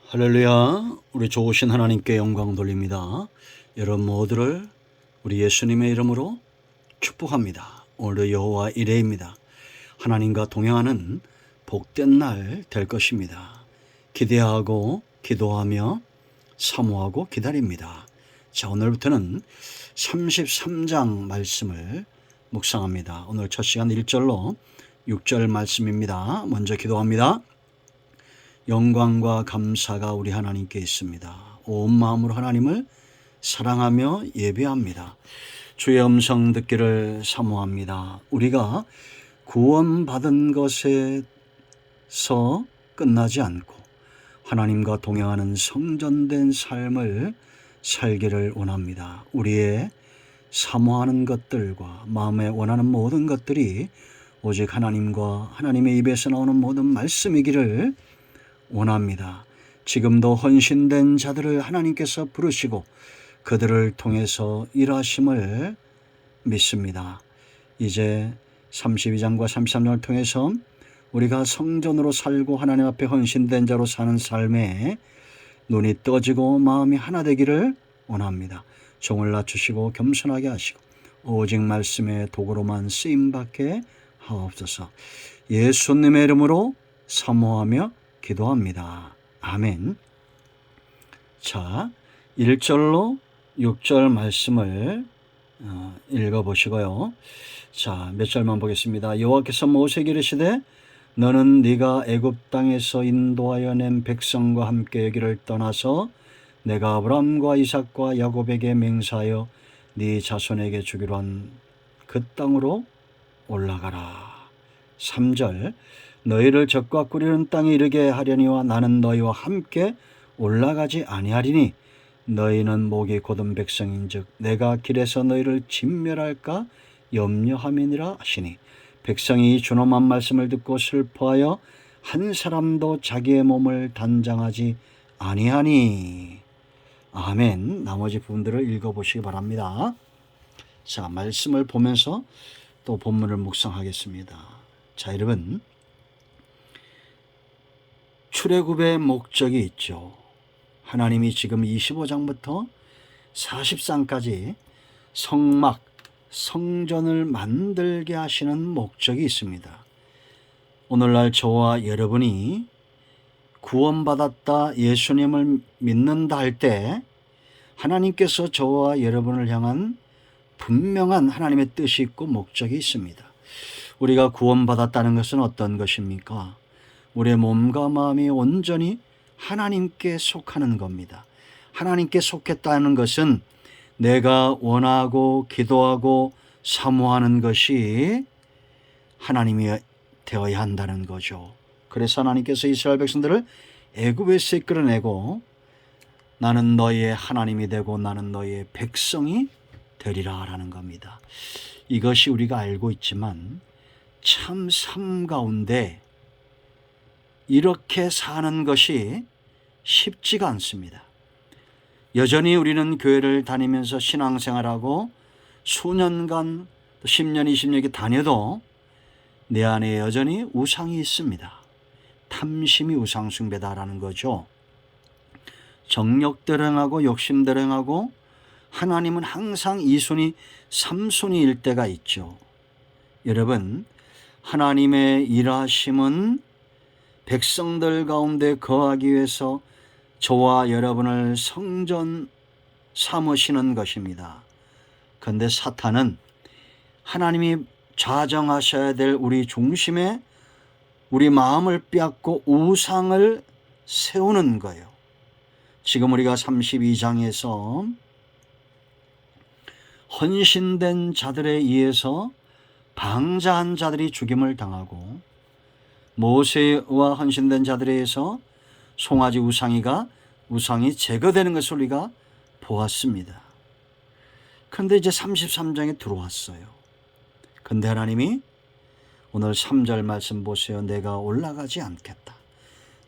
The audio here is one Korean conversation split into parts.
할렐루야. 우리 좋으신 하나님께 영광 돌립니다. 여러분 모두를 우리 예수님의 이름으로 축복합니다. 오늘도 여호와 이레입니다. 하나님과 동행하는 복된 날 될 것입니다. 기대하고 기도하며 사모하고 기다립니다. 자, 오늘부터는 33장 말씀을 묵상합니다. 오늘 첫 시간 1절로 6절 말씀입니다. 먼저 기도합니다. 영광과 감사가 우리 하나님께 있습니다. 온 마음으로 하나님을 사랑하며 예배합니다. 주의 음성 듣기를 사모합니다. 우리가 구원받은 것에서 끝나지 않고 하나님과 동행하는 성전된 삶을 살기를 원합니다. 우리의 사모하는 것들과 마음에 원하는 모든 것들이 오직 하나님과 하나님의 입에서 나오는 모든 말씀이기를 원합니다. 지금도 헌신된 자들을 하나님께서 부르시고 그들을 통해서 일하심을 믿습니다. 이제 32장과 33장을 통해서 우리가 성전으로 살고 하나님 앞에 헌신된 자로 사는 삶에 눈이 떠지고 마음이 하나 되기를 원합니다. 종을 낮추시고 겸손하게 하시고 오직 말씀의 도구로만 쓰임받게 하옵소서. 예수님의 이름으로 사모하며 기도합니다. 아멘. 자, 1절로 6절 말씀을 읽어보시고요. 자, 몇 절만 보겠습니다. 여호와께서 모세에게 이르시되 너는 네가 애굽 땅에서 인도하여 낸 백성과 함께 여기를 떠나서 내가 아브라함과 이삭과 야곱에게 맹세하여 네 자손에게 주기로 한 그 땅으로 올라가라. 3절 너희를 적과 꾸리는 땅에 이르게 하려니와 나는 너희와 함께 올라가지 아니하리니 너희는 목이 곧은 백성인즉 내가 길에서 너희를 진멸할까 염려함이니라 하시니 백성이 준엄한 말씀을 듣고 슬퍼하여 한 사람도 자기의 몸을 단장하지 아니하니. 아멘. 나머지 부분들을 읽어보시기 바랍니다. 자, 말씀을 보면서 또 본문을 묵상하겠습니다. 자, 여러분, 출애굽의 목적이 있죠. 하나님이 지금 25장부터 40장까지 성막, 성전을 만들게 하시는 목적이 있습니다. 오늘날 저와 여러분이 구원받았다, 예수님을 믿는다 할 때 하나님께서 저와 여러분을 향한 분명한 하나님의 뜻이 있고 목적이 있습니다. 우리가 구원받았다는 것은 어떤 것입니까? 우리의 몸과 마음이 온전히 하나님께 속하는 겁니다. 하나님께 속했다는 것은 내가 원하고 기도하고 사모하는 것이 하나님이 되어야 한다는 거죠. 그래서 하나님께서 이스라엘 백성들을 애굽에서 이끌어내고 나는 너희의 하나님이 되고 나는 너희의 백성이 되리라 라는 겁니다. 이것이 우리가 알고 있지만 참 삶 가운데 이렇게 사는 것이 쉽지가 않습니다. 여전히 우리는 교회를 다니면서 신앙생활하고 수년간 10년, 20년이 다녀도 내 안에 여전히 우상이 있습니다. 탐심이 우상숭배다라는 거죠. 정력대로 행하고 욕심대로 행하고 하나님은 항상 2순위, 3순위일 때가 있죠. 여러분, 하나님의 일하심은 백성들 가운데 거하기 위해서 저와 여러분을 성전 삼으시는 것입니다. 그런데 사탄은 하나님이 좌정하셔야 될 우리 중심에 우리 마음을 빼앗고 우상을 세우는 거예요. 지금 우리가 32장에서 헌신된 자들에 의해서 방자한 자들이 죽임을 당하고 모세와 헌신된 자들에 의해서 송아지 우상이 제거되는 것을 우리가 보았습니다. 그런데 이제 33장에 들어왔어요. 그런데 하나님이 오늘 3절 말씀 보세요. 내가 올라가지 않겠다.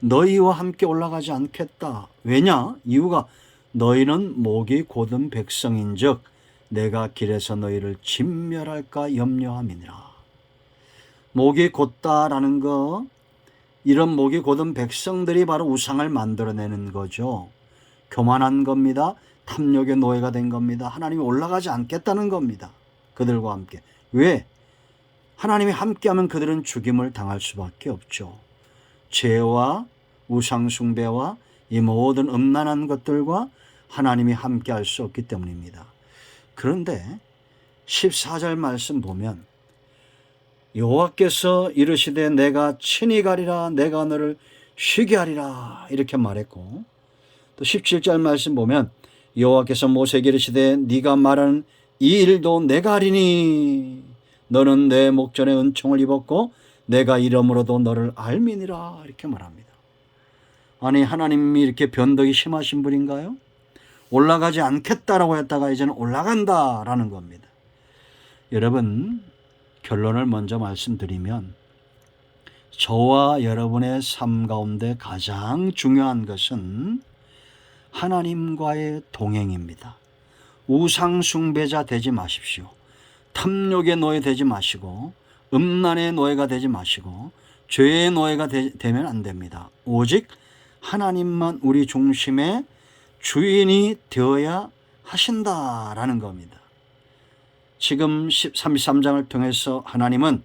너희와 함께 올라가지 않겠다. 왜냐? 이유가 너희는 목이 곧은 백성인즉 내가 길에서 너희를 진멸할까 염려함이니라. 목이 곧다라는 거 이런 목이 곧은 백성들이 바로 우상을 만들어내는 거죠. 교만한 겁니다. 탐욕의 노예가 된 겁니다. 하나님이 올라가지 않겠다는 겁니다. 그들과 함께. 왜? 하나님이 함께하면 그들은 죽임을 당할 수밖에 없죠. 죄와 우상 숭배와 이 모든 음란한 것들과 하나님이 함께할 수 없기 때문입니다. 그런데 14절 말씀 보면 여호와께서 이르시되 내가 친히 가리라 내가 너를 쉬게 하리라 이렇게 말했고, 또 17절 말씀 보면 여호와께서 모세에게 이르시되 네가 말하는 이 일도 내가 하리니 너는 내 목전에 은총을 입었고 내가 이름으로도 너를 알미니라 이렇게 말합니다. 아니, 하나님이 이렇게 변덕이 심하신 분인가요? 올라가지 않겠다라고 했다가 이제는 올라간다라는 겁니다. 여러분, 결론을 먼저 말씀드리면 저와 여러분의 삶 가운데 가장 중요한 것은 하나님과의 동행입니다. 우상 숭배자 되지 마십시오. 탐욕의 노예 되지 마시고 음란의 노예가 되지 마시고 죄의 노예가 되면 안 됩니다. 오직 하나님만 우리 중심의 주인이 되어야 하신다라는 겁니다. 지금 33장을 통해서 하나님은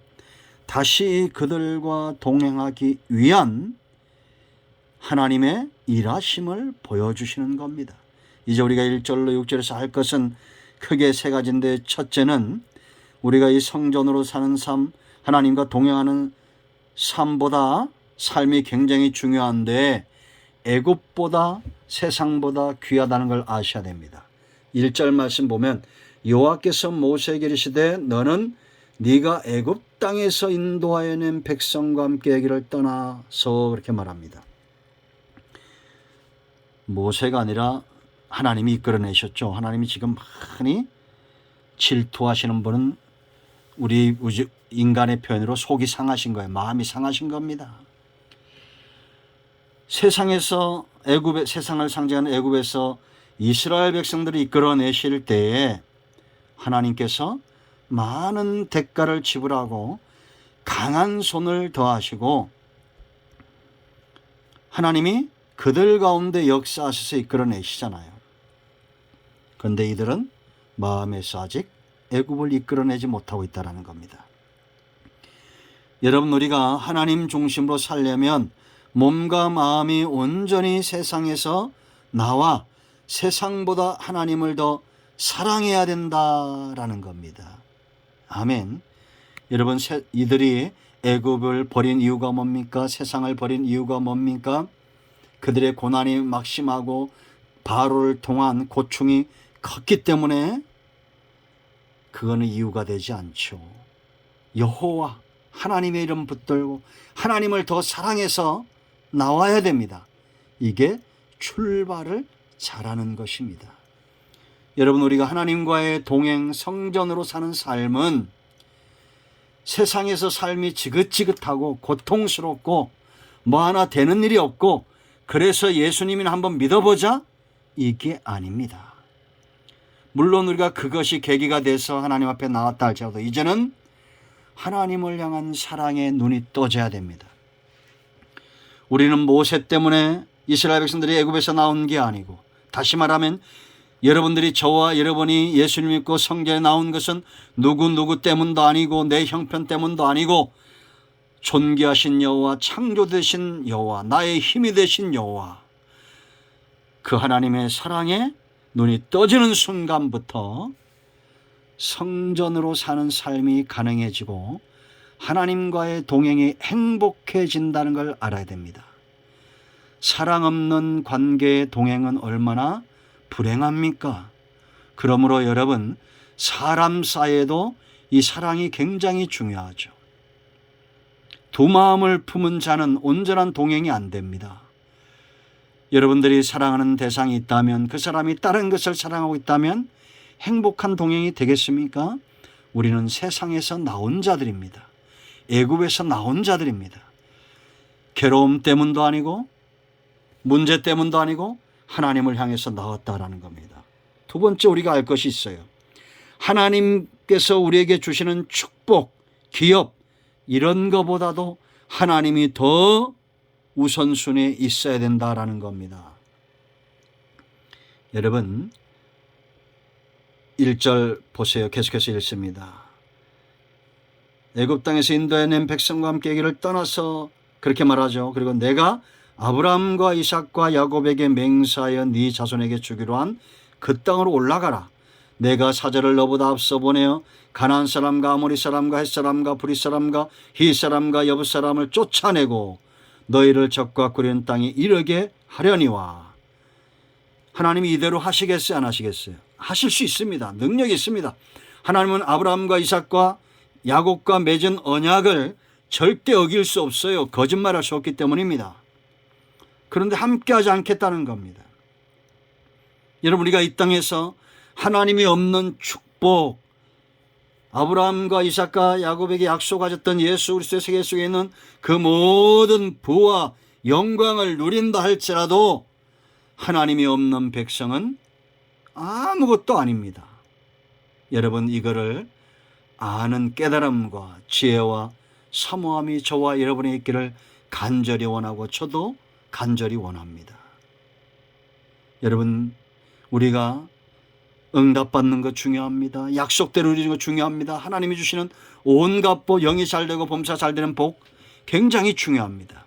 다시 그들과 동행하기 위한 하나님의 일하심을 보여주시는 겁니다. 이제 우리가 1절로 6절에서 할 것은 크게 세 가지인데, 첫째는 우리가 이 성전으로 사는 삶, 하나님과 동행하는 삶보다 삶이 굉장히 중요한데 애굽보다 세상보다 귀하다는 걸 아셔야 됩니다. 1절 말씀 보면 여호와께서 모세에게 이르시되 너는 네가 애굽 땅에서 인도하여 낸 백성과 함께 하기를 떠나서 그렇게 말합니다. 모세가 아니라 하나님이 이끌어내셨죠. 하나님이 지금 많이 질투하시는 분은 우리 인간의 표현으로 속이 상하신 거예요. 마음이 상하신 겁니다. 세상에서 세상을 상징하는 애굽에서 이스라엘 백성들을 이끌어내실 때에 하나님께서 많은 대가를 지불하고 강한 손을 더하시고 하나님이 그들 가운데 역사하셔서 이끌어내시잖아요. 그런데 이들은 마음에서 아직 애굽을 이끌어내지 못하고 있다는 겁니다. 여러분, 우리가 하나님 중심으로 살려면 몸과 마음이 온전히 세상에서 나와 세상보다 하나님을 더 사랑해야 된다라는 겁니다. 아멘. 여러분, 이들이 애굽을 버린 이유가 뭡니까? 세상을 버린 이유가 뭡니까? 그들의 고난이 막심하고 바로를 통한 고충이 컸기 때문에 그거는 이유가 되지 않죠. 여호와 하나님의 이름 붙들고 하나님을 더 사랑해서 나와야 됩니다. 이게 출발을 잘하는 것입니다. 여러분, 우리가 하나님과의 동행 성전으로 사는 삶은 세상에서 삶이 지긋지긋하고 고통스럽고 뭐 하나 되는 일이 없고 그래서 예수님이나 한번 믿어보자, 이게 아닙니다. 물론 우리가 그것이 계기가 돼서 하나님 앞에 나왔다 할지라도 이제는 하나님을 향한 사랑의 눈이 떠져야 됩니다. 우리는 모세 때문에 이스라엘 백성들이 애굽에서 나온 게 아니고, 다시 말하면 여러분들이, 저와 여러분이 예수님 믿고 성전에 나온 것은 누구 때문도 아니고 내 형편 때문도 아니고 존귀하신 여호와, 창조되신 여호와, 나의 힘이 되신 여호와, 그 하나님의 사랑에 눈이 떠지는 순간부터 성전으로 사는 삶이 가능해지고 하나님과의 동행이 행복해진다는 걸 알아야 됩니다. 사랑 없는 관계의 동행은 얼마나 불행합니까? 그러므로 여러분, 사람 사이에도 이 사랑이 굉장히 중요하죠. 두 마음을 품은 자는 온전한 동행이 안 됩니다. 여러분들이 사랑하는 대상이 있다면, 그 사람이 다른 것을 사랑하고 있다면 행복한 동행이 되겠습니까? 우리는 세상에서 나온 자들입니다. 애굽에서 나온 자들입니다. 괴로움 때문도 아니고 문제 때문도 아니고 하나님을 향해서 나왔다라는 겁니다. 두 번째, 우리가 알 것이 있어요. 하나님께서 우리에게 주시는 축복, 기업, 이런 것보다도 하나님이 더 우선순위에 있어야 된다라는 겁니다. 여러분 1절 보세요. 계속해서 읽습니다. 애굽 땅에서 인도해낸 백성과 함께 길을 떠나서 그렇게 말하죠. 그리고 내가 아브라함과 이삭과 야곱에게 맹세하여 네 자손에게 주기로 한 그 땅으로 올라가라. 내가 사자를 너보다 앞서 보내어 가나안 사람과 아모리 사람과 헷 사람과 브릿 사람과 히 사람과 여부 사람을 쫓아내고 너희를 적과 꾸리는 땅에 이르게 하려니와. 하나님이 이대로 하시겠어요? 안 하시겠어요? 하실 수 있습니다. 능력이 있습니다. 하나님은 아브라함과 이삭과 야곱과 맺은 언약을 절대 어길 수 없어요. 거짓말할 수 없기 때문입니다. 그런데 함께하지 않겠다는 겁니다. 여러분 우리가 이 땅에서 하나님이 없는 축복, 아브라함과 이삭과 야곱에게 약속하셨던 예수 그리스도의 세계 속에 있는 그 모든 부와 영광을 누린다 할지라도 하나님이 없는 백성은 아무것도 아닙니다. 여러분 이거를 아는 깨달음과 지혜와 사모함이 저와 여러분의 있기를 간절히 원하고 저도 간절히 원합니다. 여러분 우리가 응답받는 것 중요합니다. 약속대로 누리는 것 중요합니다. 하나님이 주시는 온갖 복, 영이 잘되고 범사 잘되는 복 굉장히 중요합니다.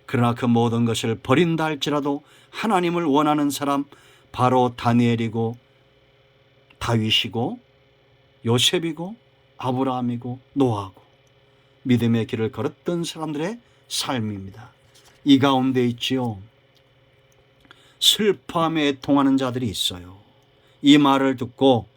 그러나 그 모든 것을 버린다 할지라도 하나님을 원하는 사람 바로 다니엘이고 다윗이고 요셉이고 아브라함이고 노아고 믿음의 길을 걸었던 사람들의 삶입니다. 이 가운데 있지요. 슬퍼함에 애통하는 자들이 있어요. 이 말을 듣고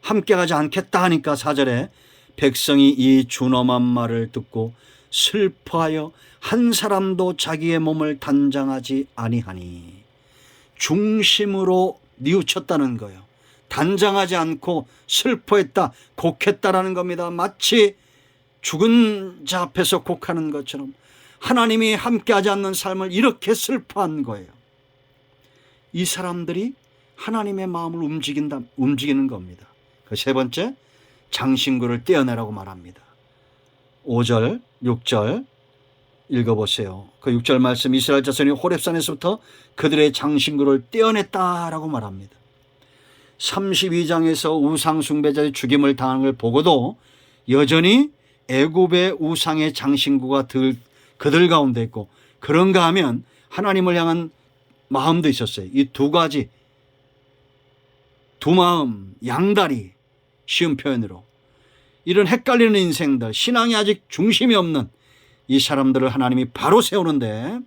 함께 가지 않겠다 하니까 4절에 백성이 이 준엄한 말을 듣고 슬퍼하여 한 사람도 자기의 몸을 단장하지 아니하니. 중심으로 뉘우쳤다는 거예요. 단장하지 않고 슬퍼했다, 곡했다라는 겁니다. 마치 죽은 자 앞에서 곡하는 것처럼 하나님이 함께하지 않는 삶을 이렇게 슬퍼한 거예요. 이 사람들이 하나님의 마음을 움직이는 겁니다. 그 세 번째, 장신구를 떼어내라고 말합니다. 5절, 6절 읽어보세요. 그 6절 말씀, 이스라엘 자손이 호렙산에서부터 그들의 장신구를 떼어냈다라고 말합니다. 32장에서 우상 숭배자의 죽임을 당한 걸 보고도 여전히 애굽의 우상의 장신구가 그들 가운데 있고, 그런가 하면 하나님을 향한 마음도 있었어요. 이 두 가지, 두 마음, 양다리, 쉬운 표현으로 이런 헷갈리는 인생들, 신앙이 아직 중심이 없는 이 사람들을 하나님이 바로 세우는데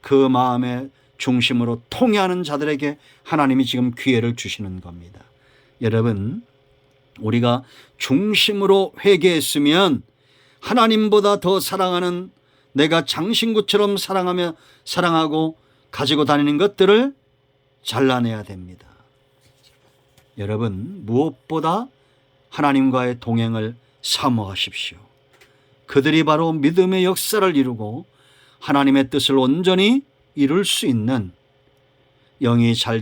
그 마음의 중심으로 통해하는 자들에게 하나님이 지금 기회를 주시는 겁니다. 여러분, 우리가 중심으로 회개했으면 하나님보다 더 사랑하는, 내가 장신구처럼 사랑하고 가지고 다니는 것들을 잘라내야 됩니다. 여러분, 무엇보다 하나님과의 동행을 사모하십시오. 그들이 바로 믿음의 역사를 이루고 하나님의 뜻을 온전히 이룰 수 있는, 영이 잘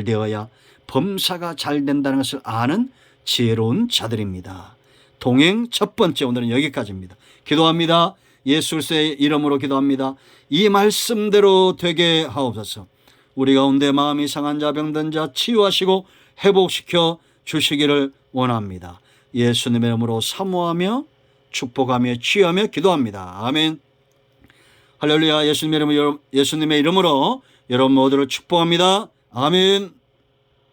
되어야 범사가 잘 된다는 것을 아는 지혜로운 자들입니다. 동행 첫 번째, 오늘은 여기까지입니다. 기도합니다. 예수 그리스도의 이름으로 기도합니다. 이 말씀대로 되게 하옵소서. 우리 가운데 마음이 상한 자, 병든 자 치유하시고 회복시켜 주시기를 원합니다. 예수님의 이름으로 사모하며 축복하며 취하며 기도합니다. 아멘. 할렐루야. 예수님의 이름으로 여러분 모두를 축복합니다. 아멘.